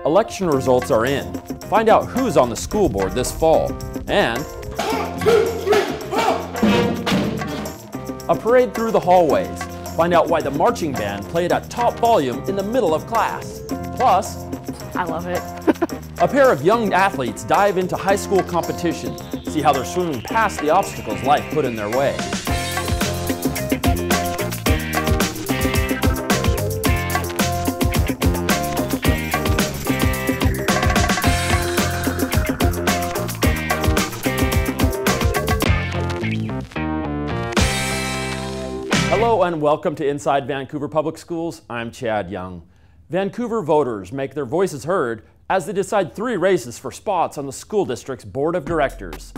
Election results are in. Find out who's on the school board this fall. And a parade through the hallways. Find out why the marching band played at top volume in the middle of class. Plus, I love it. a pair of young athletes dive into high school competition. See how they're swimming past the obstacles life put in their way. Hello and welcome to Inside Vancouver Public Schools. I'm Chad Young. Vancouver voters make their voices heard as they decide 3 races for spots on the school district's board of directors.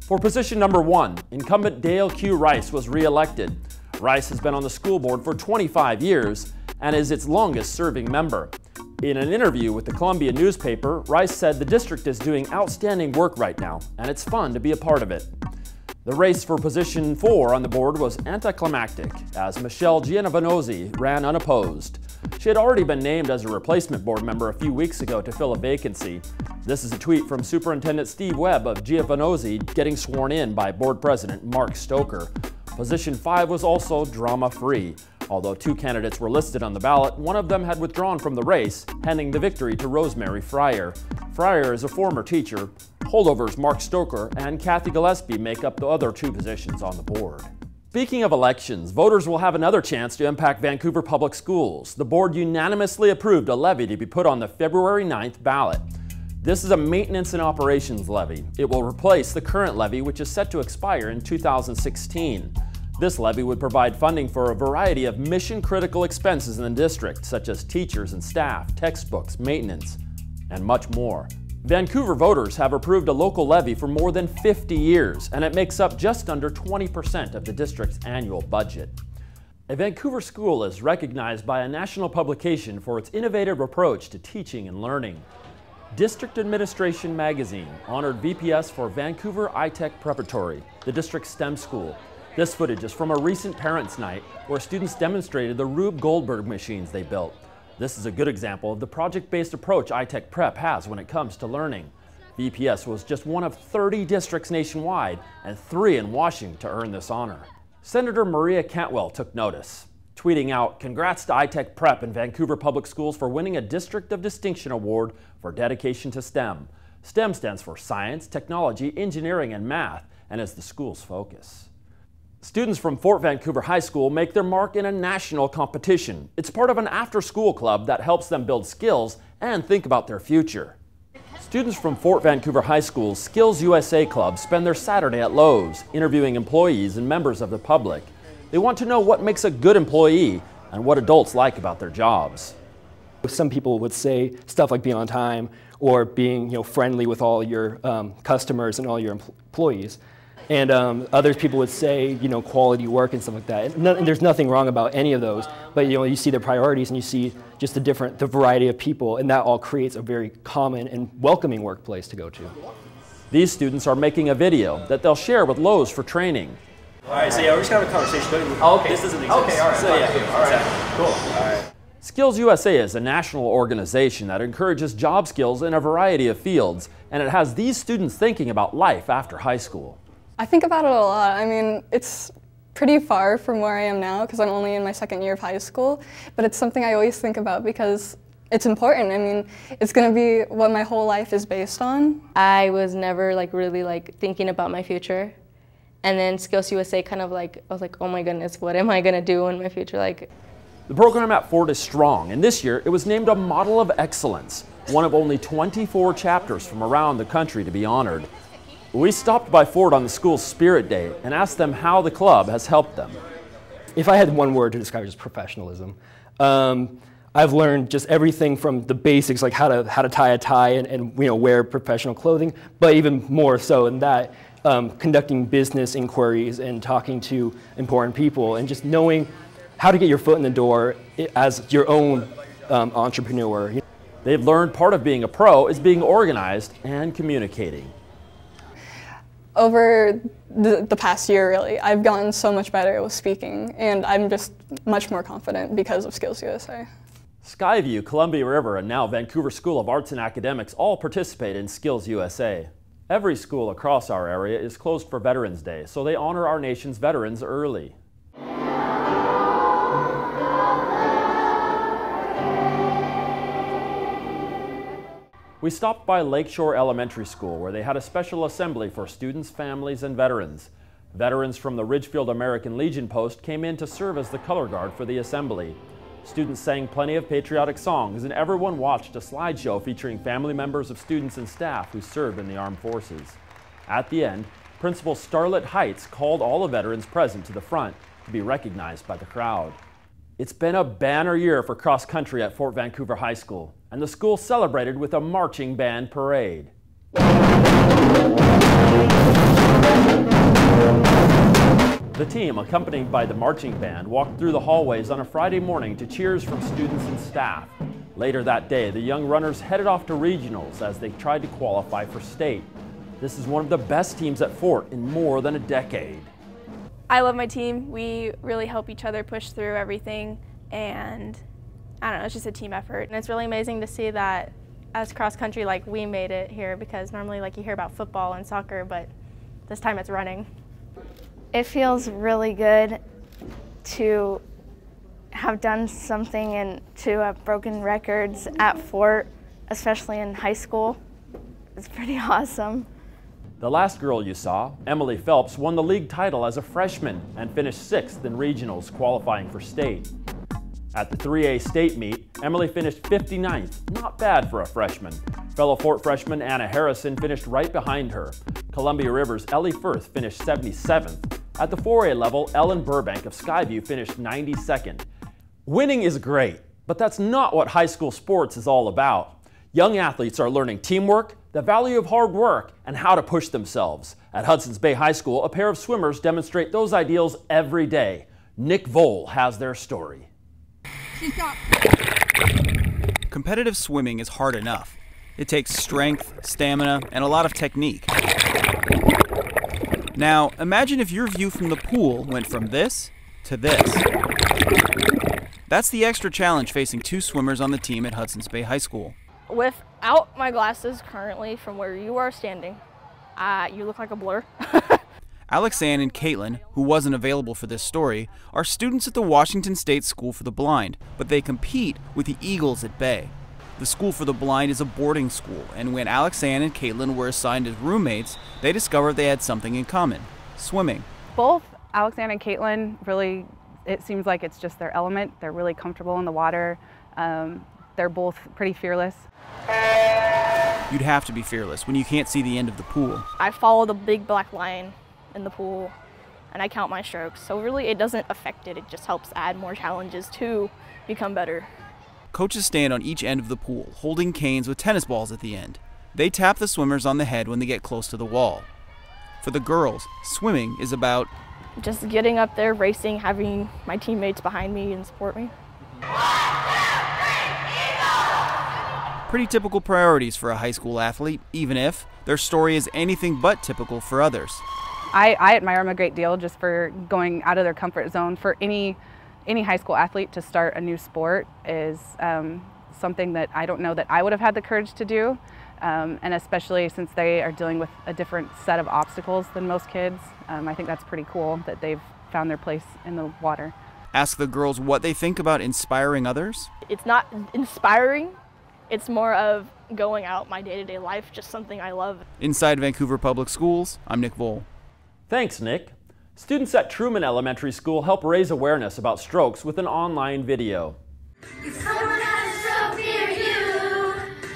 For position number 1, incumbent Dale Q. Rice was re-elected. Rice has been on the school board for 25 years and is its longest serving member. In an interview with the Columbia newspaper, Rice said the district is doing outstanding work right now and it's fun to be a part of it. The race for position 4 on the board was anticlimactic, as Michelle Gianovanozzi ran unopposed. She had already been named as a replacement board member a few weeks ago to fill a vacancy. This is a tweet from Superintendent Steve Webb of Gianovanozzi getting sworn in by board president Mark Stoker. Position 5 was also drama-free. Although 2 candidates were listed on the ballot, one of them had withdrawn from the race, handing the victory to Rosemary Fryer. Fryer is a former teacher. Holdovers Mark Stoker and Kathy Gillespie make up the other 2 positions on the board. Speaking of elections, voters will have another chance to impact Vancouver Public Schools. The board unanimously approved a levy to be put on the February 9th ballot. This is a maintenance and operations levy. It will replace the current levy, which is set to expire in 2016. This levy would provide funding for a variety of mission-critical expenses in the district, such as teachers and staff, textbooks, maintenance, and much more. Vancouver voters have approved a local levy for more than 50 years, and it makes up just under 20% of the district's annual budget. A Vancouver school is recognized by a national publication for its innovative approach to teaching and learning. District Administration Magazine honored VPS for Vancouver iTech Preparatory, the district's STEM school. This footage is from a recent Parents' Night where students demonstrated the Rube Goldberg machines they built. This is a good example of the project-based approach iTech Prep has when it comes to learning. VPS was just one of 30 districts nationwide and 3 in Washington to earn this honor. Senator Maria Cantwell took notice, tweeting out, "Congrats to iTech Prep and Vancouver Public Schools for winning a District of Distinction Award for dedication to STEM. STEM stands for science, technology, engineering, and math, and is the school's focus." Students from Fort Vancouver High School make their mark in a national competition. It's part of an after-school club that helps them build skills and think about their future. Students from Fort Vancouver High School's SkillsUSA club spend their Saturday at Lowe's, interviewing employees and members of the public. They want to know what makes a good employee and what adults like about their jobs. Some people would say stuff like being on time or being friendly with all your customers and all your employees. And other people would say, quality work and stuff like that. And there's nothing wrong about any of those, but you see their priorities and you see just the variety of people, and that all creates a very common and welcoming workplace to go to. These students are making a video that they'll share with Lowe's for training. All right, so yeah, we're just gonna have a conversation. Oh, okay. This doesn't exist. Okay, all right. So yeah, all right. Exactly. Cool. All right. SkillsUSA is a national organization that encourages job skills in a variety of fields, and it has these students thinking about life after high school. I think about it a lot. I mean, it's pretty far from where I am now because I'm only in my 2nd year of high school, but it's something I always think about because it's important. I mean, it's going to be what my whole life is based on. I was never really thinking about my future. And then SkillsUSA kind of I was like, oh my goodness, what am I going to do in my future? The program at Fort is strong, and this year it was named a Model of Excellence, one of only 24 chapters from around the country to be honored. We stopped by Fort on the school's Spirit Day and asked them how the club has helped them. If I had one word to describe it, it's professionalism. I've learned just everything from the basics, like how to tie a tie and wear professional clothing, but even more so than that, conducting business inquiries and talking to important people and just knowing how to get your foot in the door as your own entrepreneur. They've learned part of being a pro is being organized and communicating. Over the past year, really, I've gotten so much better with speaking, and I'm just much more confident because of SkillsUSA. Skyview, Columbia River, and now Vancouver School of Arts and Academics all participate in SkillsUSA. Every school across our area is closed for Veterans Day, so they honor our nation's veterans early. We stopped by Lakeshore Elementary School, where they had a special assembly for students, families, and veterans. Veterans from the Ridgefield American Legion post came in to serve as the color guard for the assembly. Students sang plenty of patriotic songs, and everyone watched a slideshow featuring family members of students and staff who served in the armed forces. At the end, Principal Starlet Heights called all the veterans present to the front to be recognized by the crowd. It's been a banner year for cross country at Fort Vancouver High School, and the school celebrated with a marching band parade. The team, accompanied by the marching band, walked through the hallways on a Friday morning to cheers from students and staff. Later that day, the young runners headed off to regionals as they tried to qualify for state. This is one of the best teams at Fort in more than a decade. I love my team. We really help each other push through everything, and I don't know, it's just a team effort. And it's really amazing to see that as cross country, like, we made it here, because normally, like, you hear about football and soccer, but this time it's running. It feels really good to have done something and to have broken records at Fort, especially in high school. It's pretty awesome. The last girl you saw, Emily Phelps, won the league title as a freshman and finished 6th in regionals, qualifying for state. At the 3A state meet, Emily finished 59th, not bad for a freshman. Fellow Fort freshman Anna Harrison finished right behind her. Columbia River's Ellie Firth finished 77th. At the 4A level, Ellen Burbank of Skyview finished 92nd. Winning is great, but that's not what high school sports is all about. Young athletes are learning teamwork, the value of hard work, and how to push themselves. At Hudson's Bay High School, a pair of swimmers demonstrate those ideals every day. Nick Vole has their story. Competitive swimming is hard enough. It takes strength, stamina, and a lot of technique. Now, imagine if your view from the pool went from this to this. That's the extra challenge facing two swimmers on the team at Hudson's Bay High School. Without my glasses currently, from where you are standing, you look like a blur. Alex Ann and Caitlin, who wasn't available for this story, are students at the Washington State School for the Blind, but they compete with the Eagles at Bay. The School for the Blind is a boarding school, and when Alex Ann and Caitlin were assigned as roommates, they discovered they had something in common: swimming. Both Alex Ann and Caitlin really, it seems like it's just their element. They're really comfortable in the water. They're both pretty fearless. You'd have to be fearless when you can't see the end of the pool. I follow the big black line in the pool, and I count my strokes. So really, it doesn't affect it. It just helps add more challenges to become better. Coaches stand on each end of the pool, holding canes with tennis balls at the end. They tap the swimmers on the head when they get close to the wall. For the girls, swimming is about just getting up there, racing, having my teammates behind me and support me. Pretty typical priorities for a high school athlete, even if their story is anything but typical for others. I admire them a great deal just for going out of their comfort zone. For any high school athlete to start a new sport is something that I don't know that I would have had the courage to do, and especially since they are dealing with a different set of obstacles than most kids. I think that's pretty cool that they've found their place in the water. Ask the girls what they think about inspiring others. It's not inspiring, it's more of going out my day-to-day life, just something I love. Inside Vancouver Public Schools, I'm Nick Vole. Thanks, Nick. Students at Truman Elementary School help raise awareness about strokes with an online video. If someone has a stroke near you,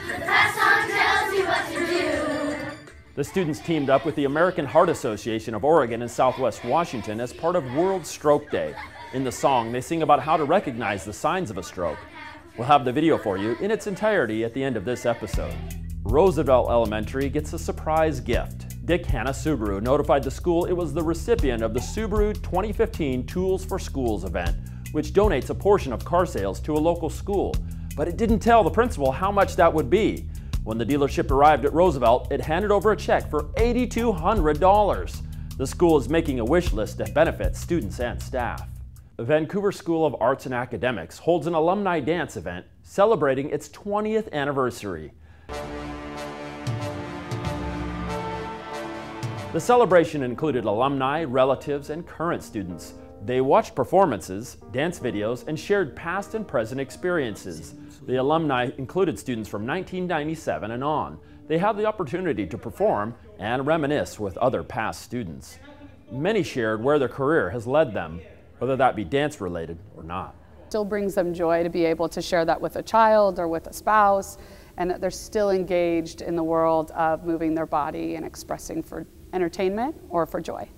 the past song tells you what to do. The students teamed up with the American Heart Association of Oregon and Southwest Washington as part of World Stroke Day. In the song, they sing about how to recognize the signs of a stroke. We'll have the video for you in its entirety at the end of this episode. Roosevelt Elementary gets a surprise gift. Dick Hanna Subaru notified the school it was the recipient of the Subaru 2015 Tools for Schools event, which donates a portion of car sales to a local school. But it didn't tell the principal how much that would be. When the dealership arrived at Roosevelt, it handed over a check for $8,200. The school is making a wish list that benefits students and staff. the Vancouver School of Arts and Academics holds an alumni dance event celebrating its 20th anniversary. The celebration included alumni, relatives, and current students. They watched performances, dance videos, and shared past and present experiences. The alumni included students from 1997 and on. They had the opportunity to perform and reminisce with other past students. Many shared where their career has led them, whether that be dance-related or not. It still brings them joy to be able to share that with a child or with a spouse, and that they're still engaged in the world of moving their body and expressing for entertainment or for joy.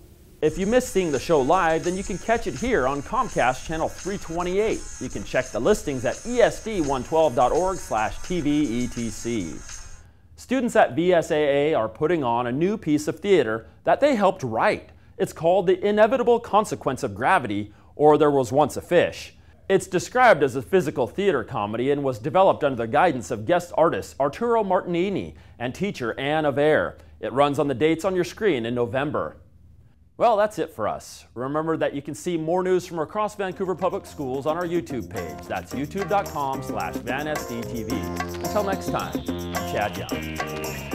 If you miss seeing the show live, then you can catch it here on Comcast Channel 328. You can check the listings at esd112.org/TVETC. Students at VSAA are putting on a new piece of theater that they helped write. It's called The Inevitable Consequence of Gravity, or There Was Once a Fish. It's described as a physical theater comedy and was developed under the guidance of guest artist Arturo Martinini and teacher Anne Avere. It runs on the dates on your screen in November. Well, that's it for us. Remember that you can see more news from across Vancouver Public Schools on our YouTube page. That's youtube.com/VanSDTV. Until next time, I'm Chad Young.